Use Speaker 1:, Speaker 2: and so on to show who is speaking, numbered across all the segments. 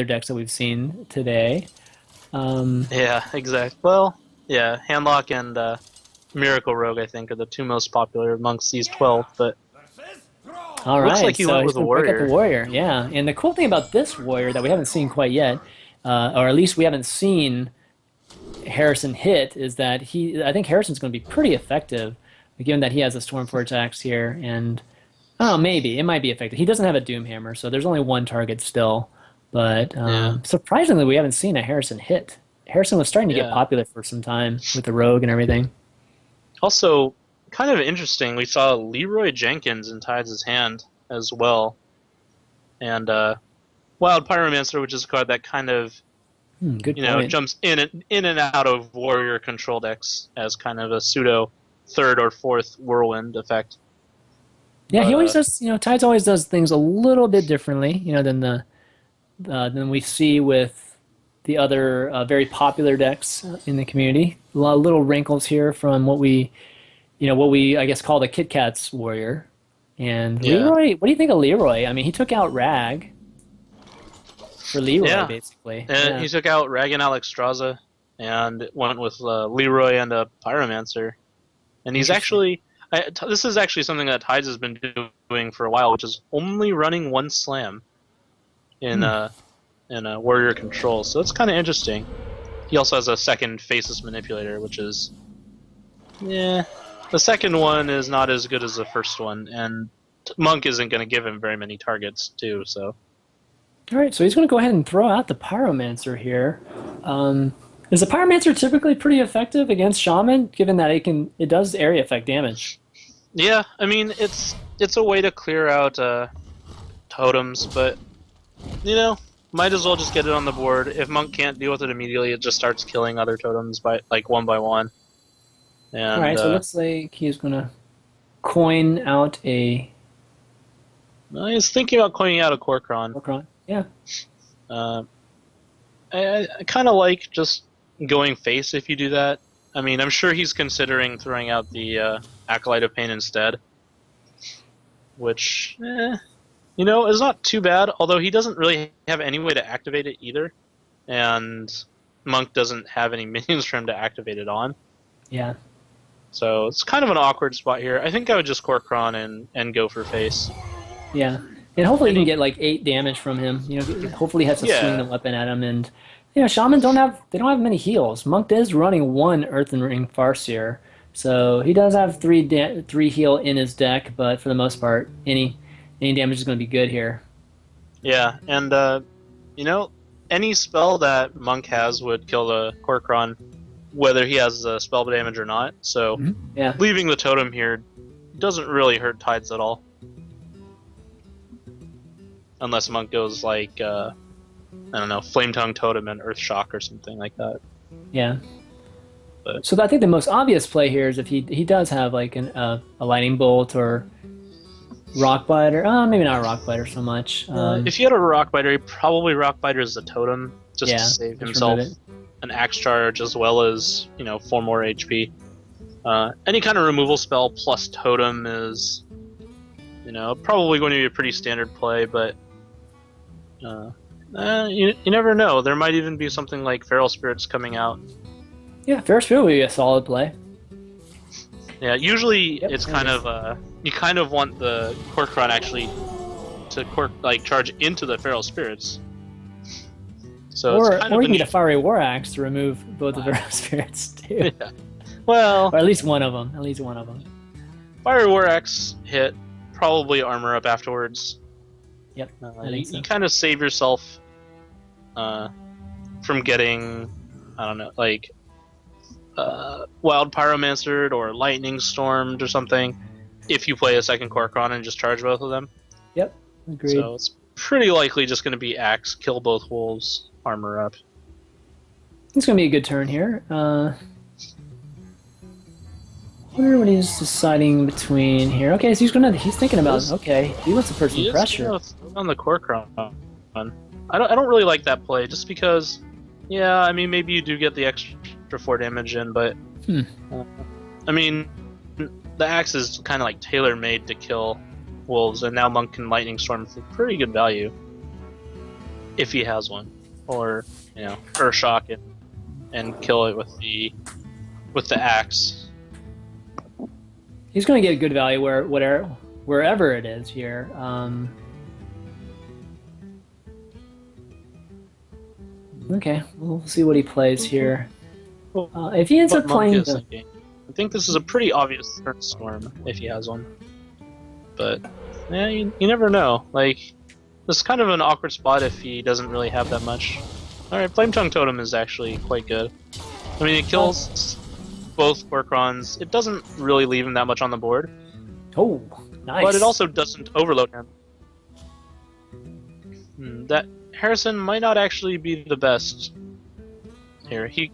Speaker 1: decks that we've seen today. Um,
Speaker 2: Yeah, exactly. Well, yeah, Handlock and Miracle Rogue, I think, are the two most popular amongst these 12, but
Speaker 1: all
Speaker 2: looks
Speaker 1: right,
Speaker 2: like he
Speaker 1: so
Speaker 2: went
Speaker 1: he's
Speaker 2: with a
Speaker 1: going to break out the
Speaker 2: Warrior.
Speaker 1: warrior. Yeah, and the cool thing about this warrior that we haven't seen quite yet, or at least we haven't seen Harrison hit, is that I think Harrison's going to be pretty effective, given that he has a Stormforge axe here, and I don't know, maybe it might be effective. He doesn't have a Doomhammer, so there's only one target still. But
Speaker 2: Yeah,
Speaker 1: surprisingly, we haven't seen a Harrison hit. Harrison was starting to get
Speaker 2: yeah.
Speaker 1: popular for some time with the Rogue and everything.
Speaker 2: Also, kind of interesting, we saw Leroy Jenkins in Tides' hand as well, and Wild Pyromancer, which is a card that kind of
Speaker 1: Good point.
Speaker 2: jumps in and out of Warrior control decks as kind of a pseudo third or fourth Whirlwind effect.
Speaker 1: Yeah, he
Speaker 2: But
Speaker 1: always does. Tides always does things a little bit differently. Than we see with the other very popular decks in the community. A lot of little wrinkles here from what we I guess call the Kit Kats warrior. And
Speaker 2: yeah,
Speaker 1: Leroy, what do you think of Leroy? I mean, he took out Rag for Leroy
Speaker 2: yeah,
Speaker 1: basically.
Speaker 2: and
Speaker 1: Yeah,
Speaker 2: he took out Rag and Alexstrasza and went with Leroy and a Pyromancer. And he's
Speaker 1: interesting.
Speaker 2: actually this is actually something that Tides has been doing for a while, which is only running one slam in
Speaker 1: Hmm.
Speaker 2: Warrior control. So that's kind of interesting. He also has a second Faceless Manipulator, which is yeah. The second one is not as good as the first one, and Monk isn't going to give him very many targets too. So
Speaker 1: All right, so he's going to go ahead and throw out the Pyromancer here. Um, is the Pyromancer typically pretty effective against Shaman, given that it does area effect damage?
Speaker 2: yeah, I mean it's a way to clear out totems, but might as well just get it on the board. If Monk can't deal with it immediately, it just starts killing other totems by one.
Speaker 1: All
Speaker 2: And
Speaker 1: right, so it looks like he's going to coin out a
Speaker 2: I was thinking about coining out a Korkron.
Speaker 1: Warcron. Yeah,
Speaker 2: Uh, I kind of like just going face if you do that. I mean, I'm sure he's considering throwing out the Acolyte of Pain instead, which, is not too bad, although he doesn't really have any way to activate it either, and Monk doesn't have any minions for him to activate it on.
Speaker 1: yeah,
Speaker 2: So it's kind of an awkward spot here. I think I would just Korkron and go for face.
Speaker 1: yeah. And hopefully you can
Speaker 2: Any,
Speaker 1: get like 8 damage from him. Hopefully he has to swing the
Speaker 2: yeah,
Speaker 1: weapon at him. And Shaman don't have many heals. Monk is running one Earthen Ring Farseer, so he does have three heal in his deck. But for the most part, any damage is going to be good here.
Speaker 2: yeah, and you know, any spell that Monk has would kill the Korkron, whether he has spell damage or not. So
Speaker 1: Yeah,
Speaker 2: leaving the totem here doesn't really hurt Tides at all, unless Monk goes like I don't know, Flame Tongue Totem and Earth Shock or something like that.
Speaker 1: yeah.
Speaker 2: But
Speaker 1: So I think the most obvious play here is if he does have like a lightning bolt or rock biter. Maybe not rock biter so much.
Speaker 2: if he had a Rock Biter, he probably Rock Biter as a totem just to
Speaker 1: Yeah,
Speaker 2: save
Speaker 1: just remove
Speaker 2: himself
Speaker 1: it.
Speaker 2: an axe charge as well as 4 more HP. Any kind of removal spell plus totem is probably going to be a pretty standard play, but you never know. There might even be something like Feral Spirits coming out.
Speaker 1: Yeah, Ferris Wheel would be a solid play.
Speaker 2: Yeah, usually
Speaker 1: Yep,
Speaker 2: it's
Speaker 1: there it
Speaker 2: kind
Speaker 1: is.
Speaker 2: of you kind of want the Korkron actually to charge into the Feral Spirits. So it's kind
Speaker 1: Or
Speaker 2: of
Speaker 1: you can get a fiery war axe to remove both of their spirits too,
Speaker 2: yeah. Well,
Speaker 1: or at least one of them. At least one of them.
Speaker 2: Fire War Axe hit, probably armor up afterwards.
Speaker 1: Yep, I
Speaker 2: You,
Speaker 1: think
Speaker 2: you
Speaker 1: so.
Speaker 2: kind of save yourself from getting, I don't know, like Wild Pyromancered or Lightning Stormed or something if you play a second Korkron and just charge both of them.
Speaker 1: Yep, agreed.
Speaker 2: So it's pretty likely just going to be Axe, kill both wolves, armor up.
Speaker 1: It's gonna be a good turn here. I wonder what he's deciding between here. Okay, so he's thinking about. Okay, he wants to put some
Speaker 2: He is
Speaker 1: pressure.
Speaker 2: going to throw on the Korkron. I don't really like that play just because, yeah, I mean, maybe you do get the extra 4 damage in, but
Speaker 1: Hmm.
Speaker 2: uh, I mean, the axe is kind of like tailor made to kill wolves, and now Monk can Lightning Storm for pretty good value. if he has one, or Urshock it and kill it with the axe.
Speaker 1: He's going to get good value wherever it is here. Okay, we'll see what he plays here. If he ends up playing
Speaker 2: I think this is a pretty obvious turn storm if he has one. But yeah, you never know. Like, this is kind of an awkward spot if he doesn't really have that much. Alright, Flame Tongue Totem is actually quite good. I mean, it kills both Quirkrons. It doesn't really leave him that much on the board.
Speaker 1: Oh, nice.
Speaker 2: But it also doesn't overload him. That Harrison might not actually be the best here. He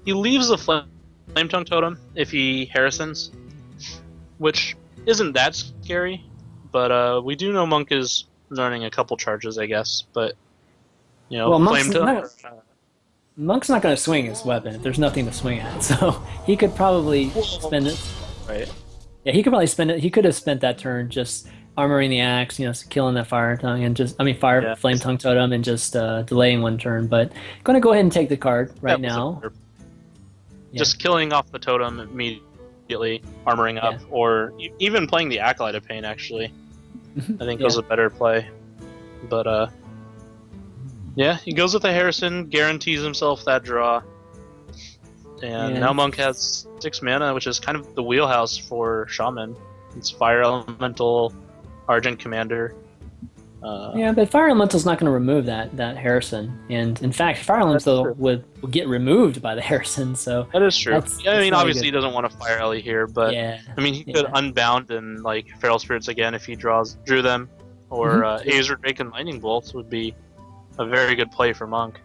Speaker 2: leaves the Flame Tongue Totem if he Harrisons, which isn't that scary, but we do know Monk is running a couple charges, I guess, but
Speaker 1: well,
Speaker 2: Flame Tongue...
Speaker 1: Monk's not going to swing his weapon if there's nothing to swing at, so he could probably spend it.
Speaker 2: Right.
Speaker 1: Yeah, he could probably spend it. He could have spent that turn just armoring the axe, killing that Flame Tongue Totem, and just delaying one turn. But going to go ahead and take the card right now.
Speaker 2: Just killing off the totem immediately, armoring up, or even playing the Acolyte of Pain. Actually, I think was a better play. But yeah, he goes with the Harrison, guarantees himself that draw. And now Monk has 6 mana, which is kind of the wheelhouse for Shaman. It's Fire Elemental, Argent Commander.
Speaker 1: Yeah, but Fire Elemental's not going to remove that Harrison. And in fact, Fire Elemental would get removed by the Harrison, so...
Speaker 2: That is true. I mean, obviously he doesn't want to Fire Ellie here, but... I mean, he could Unbound and, Feral Spirits again if he drew them. Or Azer Drake and Lightning Bolt would be a very good play for Monk.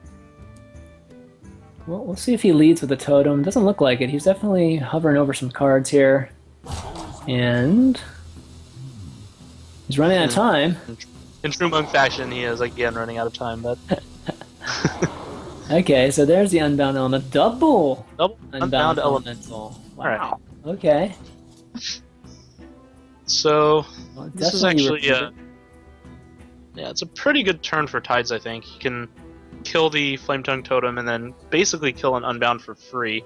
Speaker 1: Well, we'll see if he leads with a totem. Doesn't look like it. He's definitely hovering over some cards here. And he's running out of time.
Speaker 2: In true Monk fashion, he is again running out of time. But
Speaker 1: okay, so there's the Unbound Element. Double Unbound
Speaker 2: Elemental.
Speaker 1: Wow.
Speaker 2: Right.
Speaker 1: Okay.
Speaker 2: So this is actually it's a pretty good turn for Tides, I think. He can kill the Flame Tongue Totem and then basically kill an Unbound for free.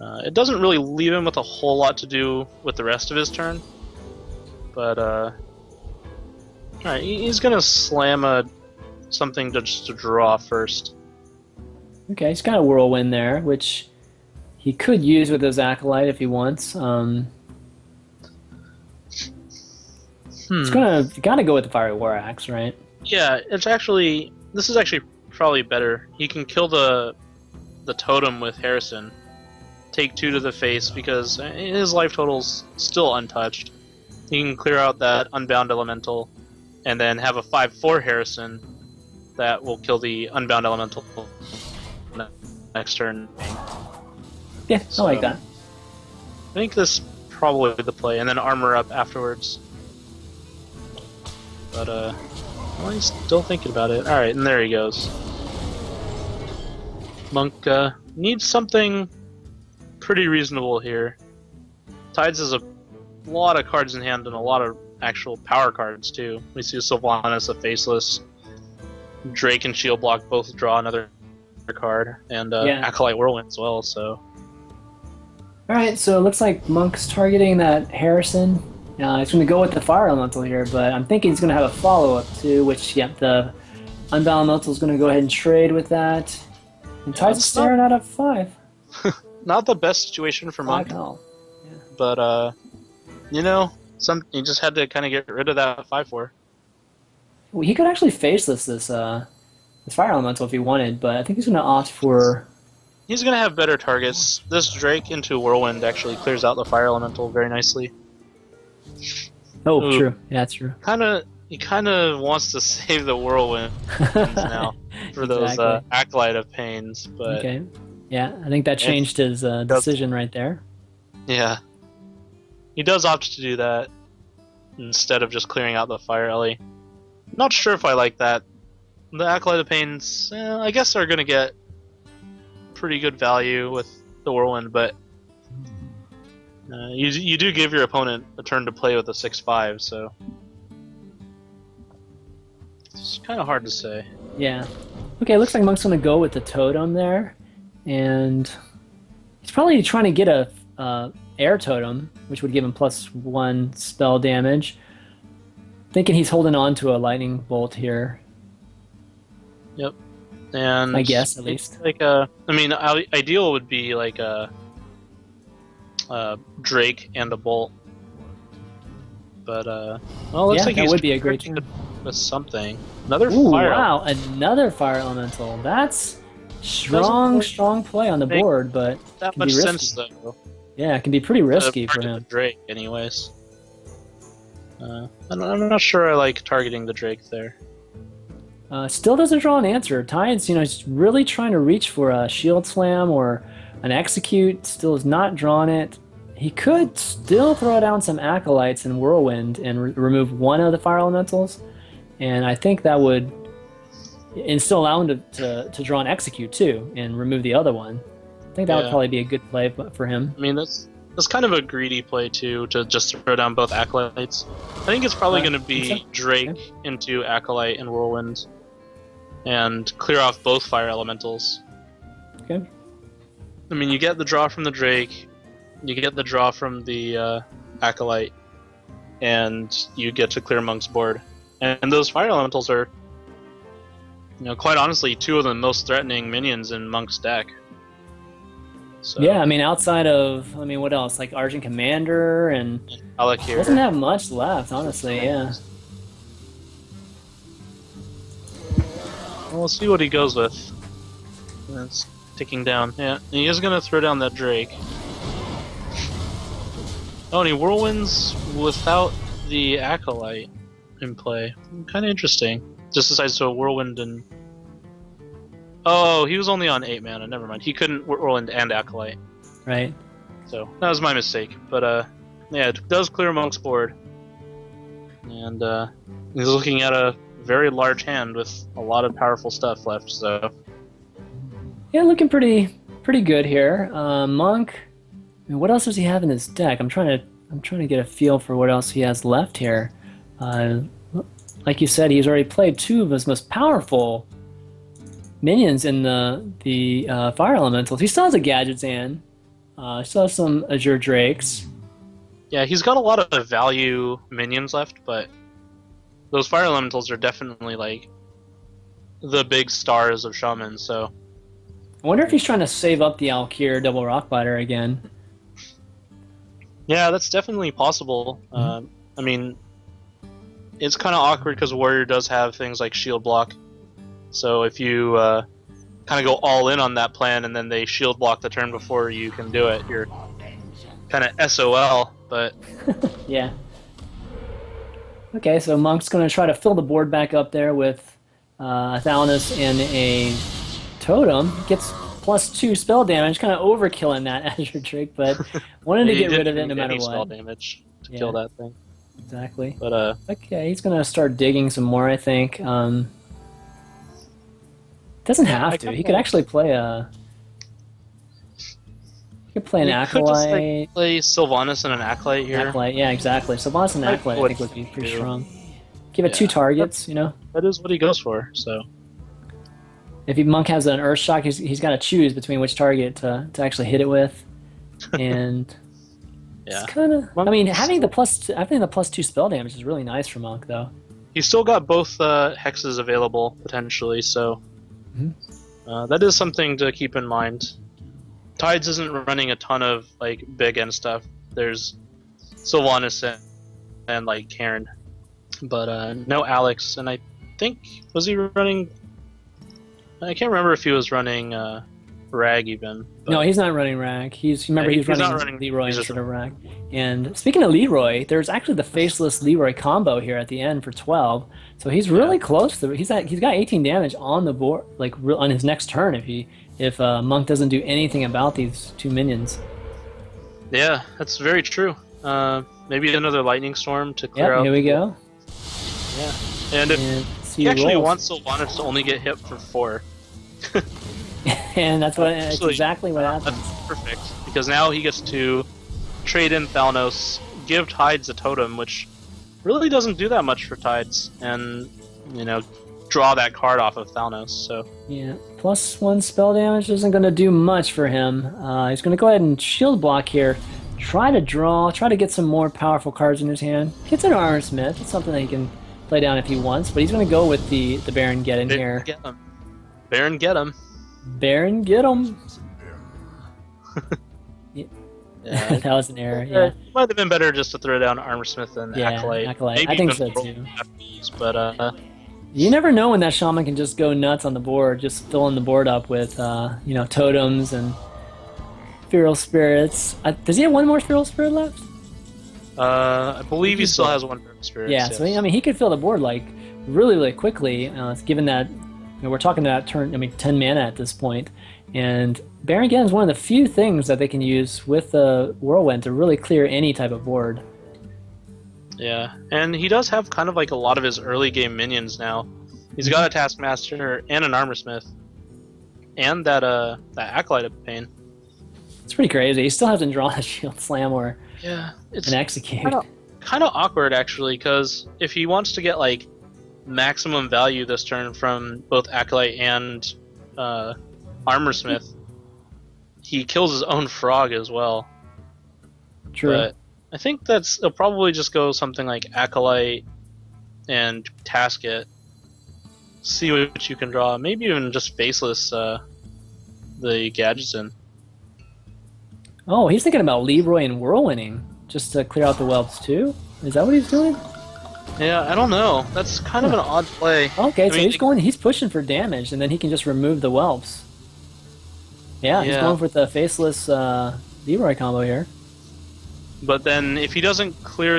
Speaker 2: It doesn't really leave him with a whole lot to do with the rest of his turn. But, alright, he's gonna slam something just to draw first.
Speaker 1: Okay, he's got a Whirlwind there, which he could use with his Acolyte if he wants. It's gotta go with the Fiery War Axe, right?
Speaker 2: Yeah, this is actually probably better. He can kill the totem with Harrison, take 2 to the face because his life total's still untouched. He can clear out that Unbound Elemental, and then have a 5/4 Harrison that will kill the Unbound Elemental next turn.
Speaker 1: Yeah, I like that.
Speaker 2: I think this is probably the play, and then armor up afterwards. But I'm still thinking about it. Alright, and there he goes. Monk needs something pretty reasonable here. Tides has a lot of cards in hand and a lot of actual power cards too. We see Sylvanas, the Faceless, Drake and Shield Block both draw another card, and Acolyte Whirlwind as well, so...
Speaker 1: Alright, so it looks like Monk's targeting that Harrison. He's going to go with the Fire Elemental here, but I'm thinking he's going to have a follow-up too, which, the Unbound Elemental is going to go ahead and trade with that. And Tides is staring out of 5.
Speaker 2: Not the best situation for Monk. But, he just had to kind of get rid of that 5/4.
Speaker 1: Well, he could actually Faceless this Fire Elemental if he wanted, but I think he's going to opt for...
Speaker 2: He's going to have better targets. This Drake into Whirlwind actually clears out the Fire Elemental very nicely.
Speaker 1: Oh, true. Yeah, that's true.
Speaker 2: He kind of wants to save the Whirlwind now for those Acolyte of Pains, but...
Speaker 1: Okay. Yeah, I think that changed his decision right there.
Speaker 2: Yeah. He does opt to do that instead of just clearing out the Fire Ellie. Not sure if I like that. The Acolyte of Pains, I guess they're going to get pretty good value with the Whirlwind, but you do give your opponent a turn to play with a 6/5, so... It's kind of hard to say.
Speaker 1: Yeah. Okay, looks like Monk's gonna go with the totem there, and he's probably trying to get a air totem, which would give him +1 spell damage. Thinking he's holding on to a lightning bolt here.
Speaker 2: Yep. And
Speaker 1: I guess at least.
Speaker 2: like I mean, ideal would be like a Drake and a bolt. But well, looks
Speaker 1: Yeah,
Speaker 2: like
Speaker 1: that
Speaker 2: he's
Speaker 1: would be a great
Speaker 2: protecting
Speaker 1: turn.
Speaker 2: with something. Another
Speaker 1: Ooh,
Speaker 2: fire.
Speaker 1: wow, another fire elemental. That's strong,
Speaker 2: really
Speaker 1: strong play on the
Speaker 2: make
Speaker 1: board, but
Speaker 2: That
Speaker 1: can be
Speaker 2: much
Speaker 1: risky.
Speaker 2: sense though.
Speaker 1: Yeah, it can be pretty risky for
Speaker 2: Target
Speaker 1: him.
Speaker 2: the Drake, anyways. I'm not sure I like targeting the Drake there.
Speaker 1: Still doesn't draw an answer. Tides, he's really trying to reach for a shield slam or an execute. Still has not drawn it. He could still throw down some acolytes and whirlwind and remove one of the fire elementals, and I think that would, and still allow him to draw an execute too and remove the other one. I think that would probably be a good play for him.
Speaker 2: I mean, that's kind of a greedy play too, to just throw down both acolytes. I think it's probably going to be Drake into acolyte and whirlwind, and clear off both fire elementals.
Speaker 1: Okay.
Speaker 2: I mean, you get the draw from the Drake, you get the draw from the acolyte, and you get to clear Monk's board. And those fire elementals are, quite honestly, two of the most threatening minions in Monk's deck. So,
Speaker 1: Yeah, I mean, outside of, what else? Like Argent Commander, and
Speaker 2: Alec here.
Speaker 1: doesn't have much left, honestly. Yeah.
Speaker 2: Well, we'll see what he goes with. It's ticking down. Yeah, and he is going to throw down that Drake. Oh, and he whirlwinds without the acolyte in play. Kind of interesting. Just decides to whirlwind and... Oh, he was only on 8 mana. Never mind. He couldn't whirlwind and acolyte.
Speaker 1: Right.
Speaker 2: So that was my mistake. But yeah, it does clear Monk's board, and he's looking at a very large hand with a lot of powerful stuff left. So
Speaker 1: Yeah, looking pretty good here. Monk. What else does he have in his deck? I'm trying to get a feel for what else he has left here. Like you said, he's already played 2 of his most powerful minions in the fire elementals. He still has a Gadgetzan. Still has some Azure Drakes.
Speaker 2: yeah, he's got a lot of value minions left, but those fire elementals are definitely like the big stars of Shaman. So
Speaker 1: I wonder if he's trying to save up the Alkir double Rockbiter again.
Speaker 2: yeah, that's definitely possible. I mean, it's kind of awkward because Warrior does have things like shield block. So if you kind of go all in on that plan and then they shield block the turn before you can do it, you're kind of SOL. But
Speaker 1: Yeah. Okay, so Monk's going to try to fill the board back up there with a Thalnos and a Totem. Gets +2 spell damage, kind of overkilling that Azure Drake, but wanted to
Speaker 2: he
Speaker 1: get rid
Speaker 2: didn't
Speaker 1: of it no
Speaker 2: need
Speaker 1: matter
Speaker 2: any spell
Speaker 1: what.
Speaker 2: damage to
Speaker 1: Yeah.
Speaker 2: kill that thing.
Speaker 1: Exactly.
Speaker 2: But
Speaker 1: Okay, he's going to start digging some more, I think. Doesn't have to. He could actually play a... He could play an
Speaker 2: you could just,
Speaker 1: Acolyte.
Speaker 2: play Sylvanas and an Acolyte here.
Speaker 1: Acolyte, yeah, exactly. So Boss and
Speaker 2: Like
Speaker 1: Acolyte, I
Speaker 2: what
Speaker 1: think, would be pretty
Speaker 2: you do.
Speaker 1: strong. Give it
Speaker 2: Yeah.
Speaker 1: 2 targets,
Speaker 2: That is what he goes for. So
Speaker 1: If Monk has an Earth Shock, he's got to choose between which target to actually hit it with. And
Speaker 2: yeah,
Speaker 1: it's kind of... I
Speaker 2: Monk-
Speaker 1: mean, having the +2 spell damage is really nice for Monk, though.
Speaker 2: he's still got both hexes available potentially. So that is something to keep in mind. Tides isn't running a ton of like big end stuff. There's Sylvanas and like Karen, but no Alex. And I think was he running? I can't remember if he was running Rag even. But
Speaker 1: No, he's not running Rag. He's
Speaker 2: not
Speaker 1: running
Speaker 2: running-
Speaker 1: Leroy
Speaker 2: he's just-
Speaker 1: instead of Rag. And speaking of Leroy, there's actually the Faceless Leroy combo here at the end for 12. So he's really close to... He's got 18 damage on the board, like on his next turn if Monk doesn't do anything about these 2 minions.
Speaker 2: Yeah, that's very true. Maybe another lightning storm to clear
Speaker 1: Yep,
Speaker 2: out.
Speaker 1: here we go.
Speaker 2: Yeah, and if
Speaker 1: And see
Speaker 2: he actually
Speaker 1: rolls.
Speaker 2: wants Sylvanas to only get hit for 4.
Speaker 1: And that's
Speaker 2: Actually,
Speaker 1: exactly what happens.
Speaker 2: That's perfect, because now he gets to trade in Thalnos, give Tides a totem, which really doesn't do that much for Tides, and draw that card off of Thalnos. So
Speaker 1: Yeah, +1 spell damage isn't going to do much for him. He's going to go ahead and shield block here. Try to get some more powerful cards in his hand. Gets an Armor Smith. It's something that he can play down if he wants, but he's going to go with the Baron Get in here.
Speaker 2: get him. Baron, get him.
Speaker 1: Baron Get him.
Speaker 2: Yeah,
Speaker 1: That was an error, yeah.
Speaker 2: it might have been better just to throw down Armor Smith and
Speaker 1: Yeah,
Speaker 2: Acolyte.
Speaker 1: Acolyte.
Speaker 2: Maybe
Speaker 1: I think
Speaker 2: even
Speaker 1: so,
Speaker 2: roll
Speaker 1: too.
Speaker 2: FPs, but
Speaker 1: You never know when that shaman can just go nuts on the board, just filling the board up with, totems and feral spirits. Does he have one more feral spirit left?
Speaker 2: I believe he still has one Spirit.
Speaker 1: Yeah, so he could fill the board like really, really quickly. Given that we're talking about 10 mana at this point, and Baron Geddon is one of the few things that they can use with the Whirlwind to really clear any type of board.
Speaker 2: Yeah, and he does have kind of like a lot of his early game minions now. He's got a Taskmaster and an Armor Smith, and that Acolyte of Pain.
Speaker 1: It's pretty crazy. He still hasn't drawn a Shield Slam or
Speaker 2: Yeah, it's
Speaker 1: an Execute.
Speaker 2: kind of awkward actually, because if he wants to get like maximum value this turn from both Acolyte and Armor Smith, he kills his own frog as well.
Speaker 1: True.
Speaker 2: But I think it'll probably just go something like Acolyte and task it. See what you can draw. Maybe even just Faceless the Gadgetzan.
Speaker 1: Oh, he's thinking about Leroy and Whirlwinding just to clear out the whelps too? Is that what he's doing?
Speaker 2: Yeah, I don't know. That's kind of an odd play.
Speaker 1: Okay, so
Speaker 2: mean,
Speaker 1: he's pushing for damage, and then he can just remove the whelps. Yeah, he's going for the Faceless Leroy combo here.
Speaker 2: But then if he doesn't clear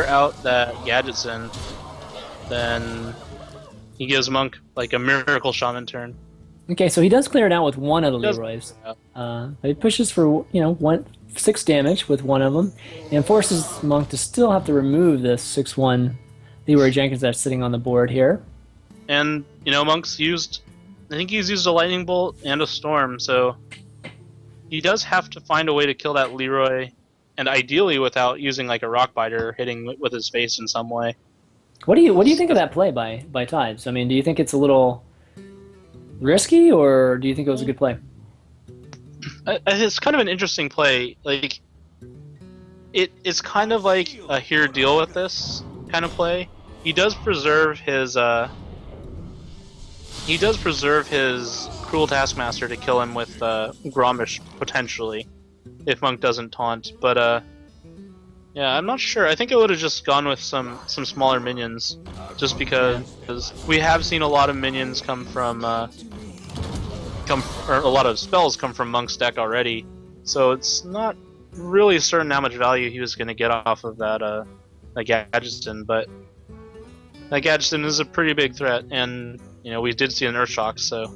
Speaker 2: out that Gadgetzan, then he gives Monk like a Miracle Shaman turn.
Speaker 1: Okay, so he does clear it out with one of the
Speaker 2: He does-
Speaker 1: Leroys.
Speaker 2: yeah.
Speaker 1: But he pushes for 6 damage with one of them, and forces Monk to still have to remove this 6/1 Leroy Jenkins that's sitting on the board here.
Speaker 2: And Monk's I think he's used a Lightning Bolt and a Storm, so he does have to find a way to kill that Leroy, and ideally without using like a Rock Biter hitting with his face in some way.
Speaker 1: What do you think of that play by Tides? I mean, do you think it's a little risky, or do you think it was a good play?
Speaker 2: It's kind of an interesting play. Like, it's kind of like a here deal with this kind of play. He does preserve his Cruel Taskmaster to kill him with Grommash potentially, if Monk doesn't taunt. But yeah, I'm not sure. I think it would have just gone with some smaller minions, just because we have seen a lot of minions or a lot of spells come from Monk's deck already, so it's not really certain how much value he was going to get off of that Gadgetzan, but that Gadgetzan is a pretty big threat, and we did see an Earthshock, so...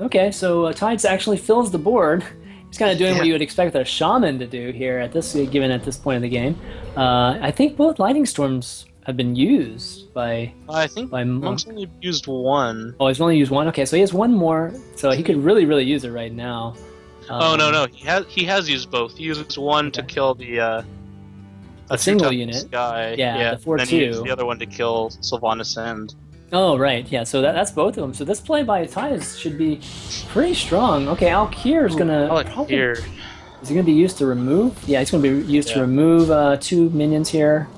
Speaker 1: Okay, so Tides actually fills the board. He's kind of doing what you would expect a Shaman to do here at this point in the game. I think both Lightning Storms have been used by...
Speaker 2: I think
Speaker 1: by Monk.
Speaker 2: Monk's only used one.
Speaker 1: Oh, he's only used one? Okay, so he has one more, so he could really, really use it right now.
Speaker 2: No, he has used both. He used one to kill a
Speaker 1: single
Speaker 2: two-type
Speaker 1: unit.
Speaker 2: Guy.
Speaker 1: Yeah, the 4/2.
Speaker 2: Then he used the other one to kill Sylvanas End.
Speaker 1: Oh, right, yeah, so that's both of them. So this play by Tides should be pretty strong. Okay, Alkir is going to...
Speaker 2: Alkir.
Speaker 1: Is he going to be used to remove? Yeah, he's going to be used to remove 2 minions here.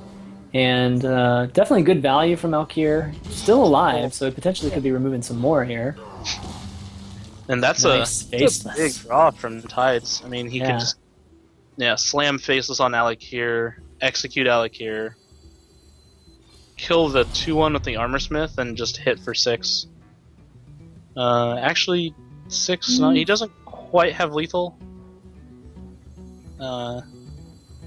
Speaker 1: And definitely good value from Alkir. Still alive, so potentially could be removing some more here.
Speaker 2: And that's
Speaker 1: Nice,
Speaker 2: a
Speaker 1: Faceless.
Speaker 2: big draw from Tides. I mean, he could just slam Faceless on Alakir, execute Alakir, kill the 2/1 with the Armor Smith, and just hit for 6. Actually, 6. No, he doesn't quite have lethal.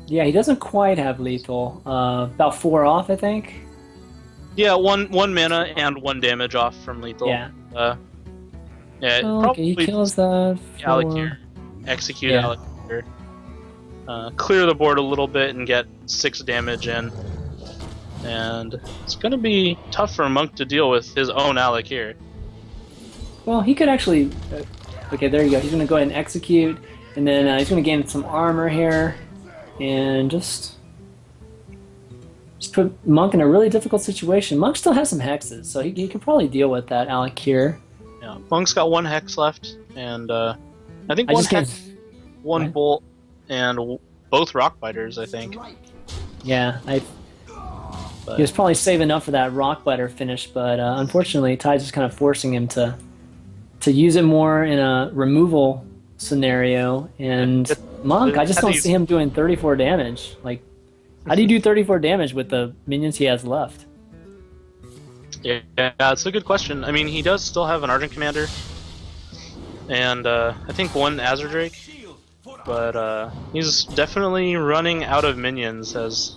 Speaker 1: Yeah, he doesn't quite have lethal. About 4 off, I think.
Speaker 2: Yeah, one mana and 1 damage off from lethal.
Speaker 1: Yeah.
Speaker 2: Yeah,
Speaker 1: Oh,
Speaker 2: probably
Speaker 1: okay, he kills that.
Speaker 2: Alakir, execute Alakir, clear the board a little bit and get 6 damage in. And it's going to be tough for Monk to deal with his own Alakir.
Speaker 1: Well, he could actually... okay, there you go. He's going to go ahead and execute, and then he's going to gain some armor here, and just just put Monk in a really difficult situation. Monk still has some hexes, so he can probably deal with that Alec here.
Speaker 2: Yeah, Monk's got one hex left, and I think
Speaker 1: I
Speaker 2: one
Speaker 1: just can't.
Speaker 2: hex, one
Speaker 1: What?
Speaker 2: bolt, and both rock biters. I think.
Speaker 1: Yeah,
Speaker 2: But,
Speaker 1: he was probably saving up for that rock biter finish, but unfortunately, Ty's just kind of forcing him to use it more in a removal scenario. And Monk, I just don't see him doing 34 damage. Like, how do you do 34 damage with the minions he has left?
Speaker 2: yeah, it's a good question. I mean, he does still have an Argent Commander, and I think one Azure Drake, but he's definitely running out of minions as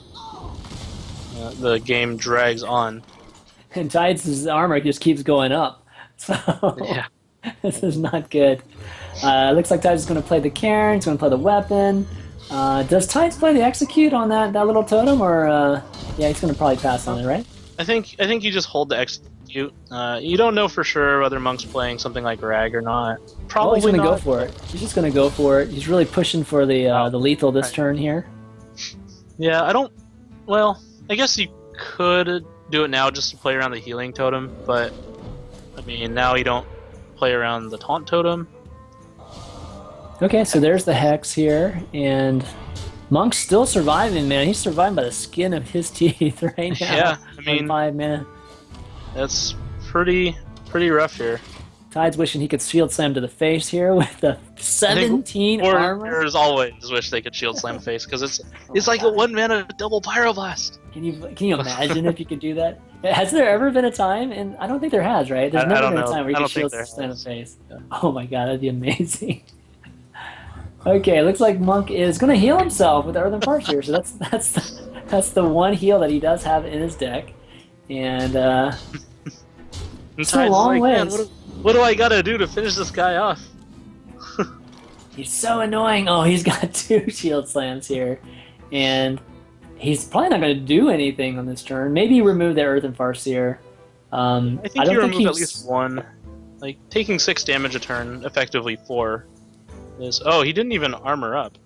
Speaker 2: the game drags on.
Speaker 1: And Tides' armor just keeps going up. So
Speaker 2: Yeah.
Speaker 1: this is not good. Looks like Tides is going to play the Cairn. He's going to play the weapon. Does Tides play the Execute on that little totem, or yeah, he's going to probably pass on it, right?
Speaker 2: I think you just hold the execute. You don't know for sure whether Monk's playing something like Rag or not. Probably
Speaker 1: Well, he's going to
Speaker 2: not.
Speaker 1: go for it. He's just going to go for it. He's really pushing for the lethal this turn here.
Speaker 2: Yeah, I don't. Well, I guess you could do it now just to play around the healing totem, but I mean now you don't play around the taunt totem.
Speaker 1: Okay, so there's the Hex here, and Monk's still surviving, man. He's surviving by the skin of his teeth right now.
Speaker 2: Yeah, I mean-
Speaker 1: on 5 mana.
Speaker 2: That's pretty rough here.
Speaker 1: Tide's wishing he could shield slam to the face here with the 17 armor.
Speaker 2: Warriors always wish they could shield slam face because it's like a 1 mana double pyroblast.
Speaker 1: Can you imagine if you could do that? Has there ever been a time? And I don't think there has, right? There's
Speaker 2: I
Speaker 1: never
Speaker 2: don't
Speaker 1: been a
Speaker 2: know.
Speaker 1: time where you
Speaker 2: I
Speaker 1: can
Speaker 2: don't think
Speaker 1: shield
Speaker 2: there
Speaker 1: slam to
Speaker 2: has.
Speaker 1: the face. Oh my god, that'd be amazing. Okay, looks like Monk is going to heal himself with Earthen Parts here. So that's the one heal that he does have in his deck, and
Speaker 2: And
Speaker 1: It's a
Speaker 2: Tide's
Speaker 1: long
Speaker 2: like, "Man,
Speaker 1: ways."
Speaker 2: what do I gotta do to finish this guy off?
Speaker 1: he's so annoying. Oh, he's got 2 shield slams here, and he's probably not going to do anything on this turn. Maybe remove the Earthen Farseer.
Speaker 2: I think
Speaker 1: don't
Speaker 2: you
Speaker 1: think
Speaker 2: remove at
Speaker 1: he's-
Speaker 2: least one. Like taking 6 damage a turn, effectively 4. Is he didn't even armor up.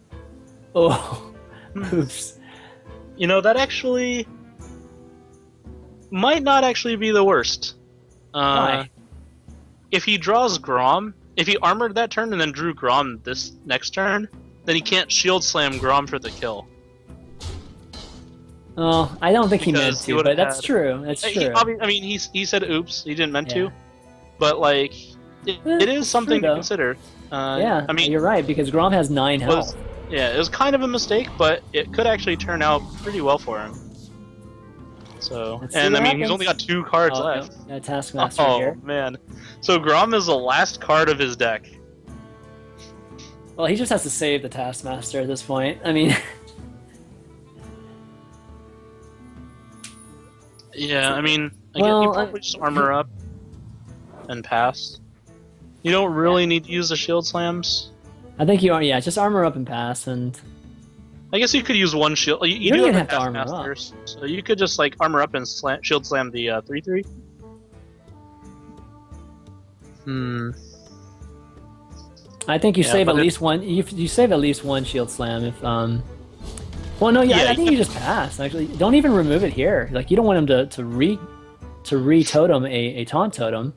Speaker 1: Oh, oops.
Speaker 2: You know that actually might not actually be the worst.
Speaker 1: Why?
Speaker 2: If he draws Grom, if he armored that turn and then drew Grom this next turn, then he can't shield slam Grom for the kill.
Speaker 1: Oh, I don't think he meant
Speaker 2: Because he
Speaker 1: to,
Speaker 2: would've
Speaker 1: but that's
Speaker 2: had-
Speaker 1: true. That's true.
Speaker 2: I mean, he said oops, he didn't meant
Speaker 1: Yeah.
Speaker 2: to, but like it
Speaker 1: it's
Speaker 2: is something
Speaker 1: true,
Speaker 2: to
Speaker 1: though.
Speaker 2: consider.
Speaker 1: Yeah,
Speaker 2: I mean,
Speaker 1: you're right, because Grom has 9
Speaker 2: was-
Speaker 1: health.
Speaker 2: yeah, it was kind of a mistake, but it could actually turn out pretty well for him. So,
Speaker 1: Let's see
Speaker 2: and I
Speaker 1: what
Speaker 2: mean, he's
Speaker 1: happens.
Speaker 2: only got 2 cards
Speaker 1: Oh,
Speaker 2: left.
Speaker 1: no, a Taskmaster
Speaker 2: Oh
Speaker 1: here.
Speaker 2: man, so Grom is the last card of his deck.
Speaker 1: Well, he just has to save the Taskmaster at this point. I mean,
Speaker 2: Yeah, I mean, I
Speaker 1: Well,
Speaker 2: guess you probably just armor up and pass. You don't really need to use the shield slams.
Speaker 1: I think you are. Yeah, just armor up and pass, and
Speaker 2: I guess you could use one shield. You
Speaker 1: You don't
Speaker 2: do
Speaker 1: even
Speaker 2: have
Speaker 1: have to armor up.
Speaker 2: Taskmasters, so you could just like armor up and shield slam the 3/3.
Speaker 1: I think you
Speaker 2: Yeah,
Speaker 1: save
Speaker 2: but
Speaker 1: at
Speaker 2: it-
Speaker 1: least one. You save at least one shield slam if. Well, no, yeah,
Speaker 2: Yeah,
Speaker 1: I think you just pass. Actually, don't even remove it here. Like you don't want him to re totem a taunt totem.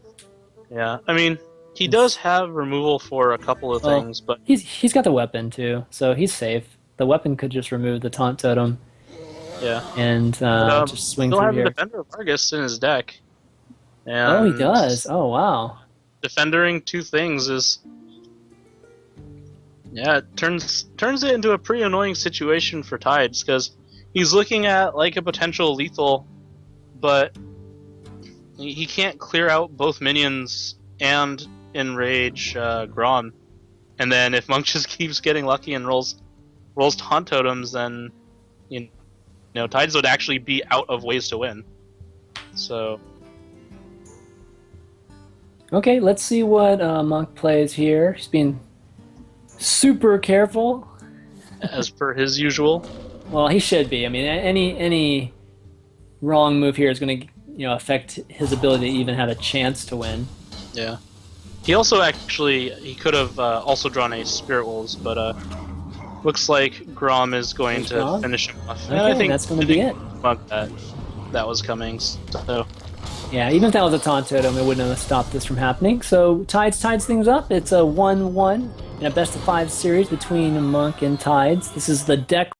Speaker 2: Yeah, I mean, he does have removal for a couple of
Speaker 1: Well,
Speaker 2: things, but
Speaker 1: He's got the weapon too, so he's safe. The weapon could just remove the taunt totem
Speaker 2: yeah.
Speaker 1: and
Speaker 2: But,
Speaker 1: just swing
Speaker 2: Still
Speaker 1: through
Speaker 2: have
Speaker 1: here.
Speaker 2: Defender of Argus in his deck.
Speaker 1: Oh, he
Speaker 2: And
Speaker 1: does. Oh, wow.
Speaker 2: Defendering 2 things is, yeah, it turns it into a pretty annoying situation for Tides because he's looking at like a potential lethal, but he can't clear out both minions and enrage Grom. And then if Monk just keeps getting lucky and rolls taunt totems, then you know Tides would actually be out of ways to win. So
Speaker 1: Okay, let's see what Monk plays here. He's being super careful.
Speaker 2: as per his usual.
Speaker 1: Well, he should be. I mean, any wrong move here is going to affect his ability to even have a chance to win.
Speaker 2: Yeah. He also he could have also drawn a Spirit Wolves, but looks like Grom is going
Speaker 1: There's
Speaker 2: to
Speaker 1: Grom?
Speaker 2: finish him off.
Speaker 1: Okay,
Speaker 2: And I think
Speaker 1: that's going to be it.
Speaker 2: Monk that was coming. So
Speaker 1: Yeah, even if that was a taunt totem, it wouldn't have stopped this from happening. So Tides things up. It's a 1-1 in a best of 5 series between Monk and Tides. This is the deck